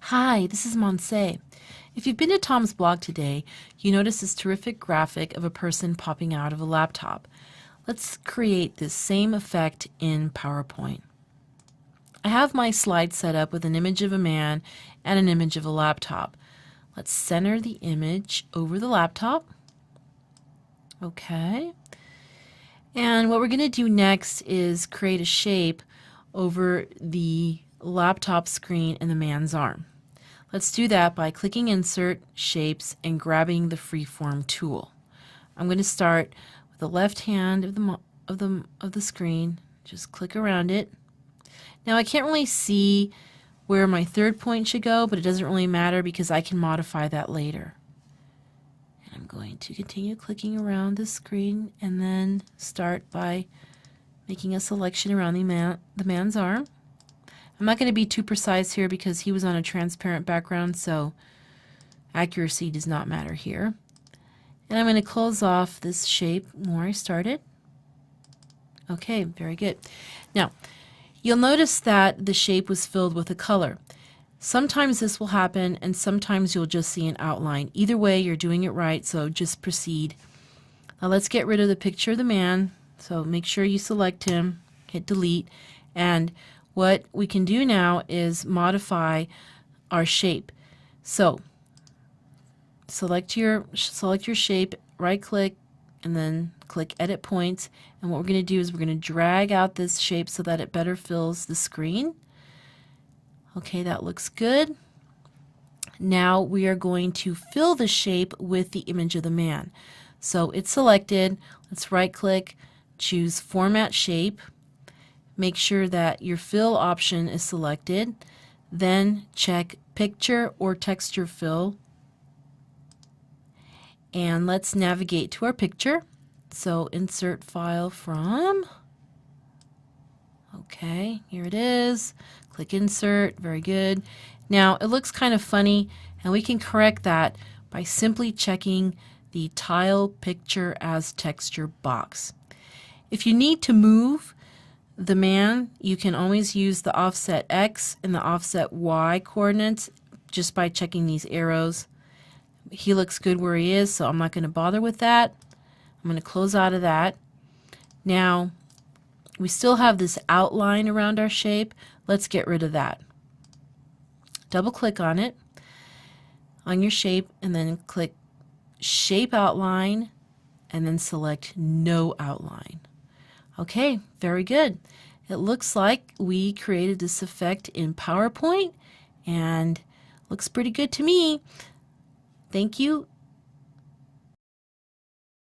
Hi, this is Monse. If you've been to Tom's blog today, you notice this terrific graphic of a person popping out of a laptop. Let's create this same effect in PowerPoint. I have my slide set up with an image of a man and an image of a laptop. Let's center the image over the laptop. Okay. And what we're going to do next is create a shape over the laptop screen and the man's arm. Let's do that by clicking Insert, Shapes, and grabbing the Freeform tool. I'm going to start with the left hand of the screen. Just click around it. Now I can't really see where my third point should go, but it doesn't really matter because I can modify that later. And I'm going to continue clicking around the screen and then start by making a selection around the man's arm. I'm not going to be too precise here because he was on a transparent background, so accuracy does not matter here. And I'm going to close off this shape where I started. Okay, very good. Now, you'll notice that the shape was filled with a color. Sometimes this will happen, and sometimes you'll just see an outline. Either way, you're doing it right, so just proceed. Now let's get rid of the picture of the man. So make sure you select him, hit delete, and what we can do now is modify our shape. So select your shape, right click, and then click Edit Points. And what we're going to do is we're going to drag out this shape so that it better fills the screen. Okay, that looks good. Now we are going to fill the shape with the image of the man. So it's selected. Let's right click, choose Format Shape. Make sure that your fill option is selected. Then check Picture or Texture Fill. And let's navigate to our picture. So insert file from. Okay, here it is. Click Insert. Very good. Now it looks kind of funny, and we can correct that by simply checking the Tile Picture as Texture box. If you need to move the man, you can always use the offset X and the offset Y coordinates just by checking these arrows. He looks good where he is, so I'm not going to bother with that. I'm going to close out of that. Now, we still have this outline around our shape. Let's get rid of that. Double click on it, on your shape, and then click Shape Outline, and then select No Outline. Okay, very good. It looks like we created this effect in PowerPoint, and looks pretty good to me. Thank you,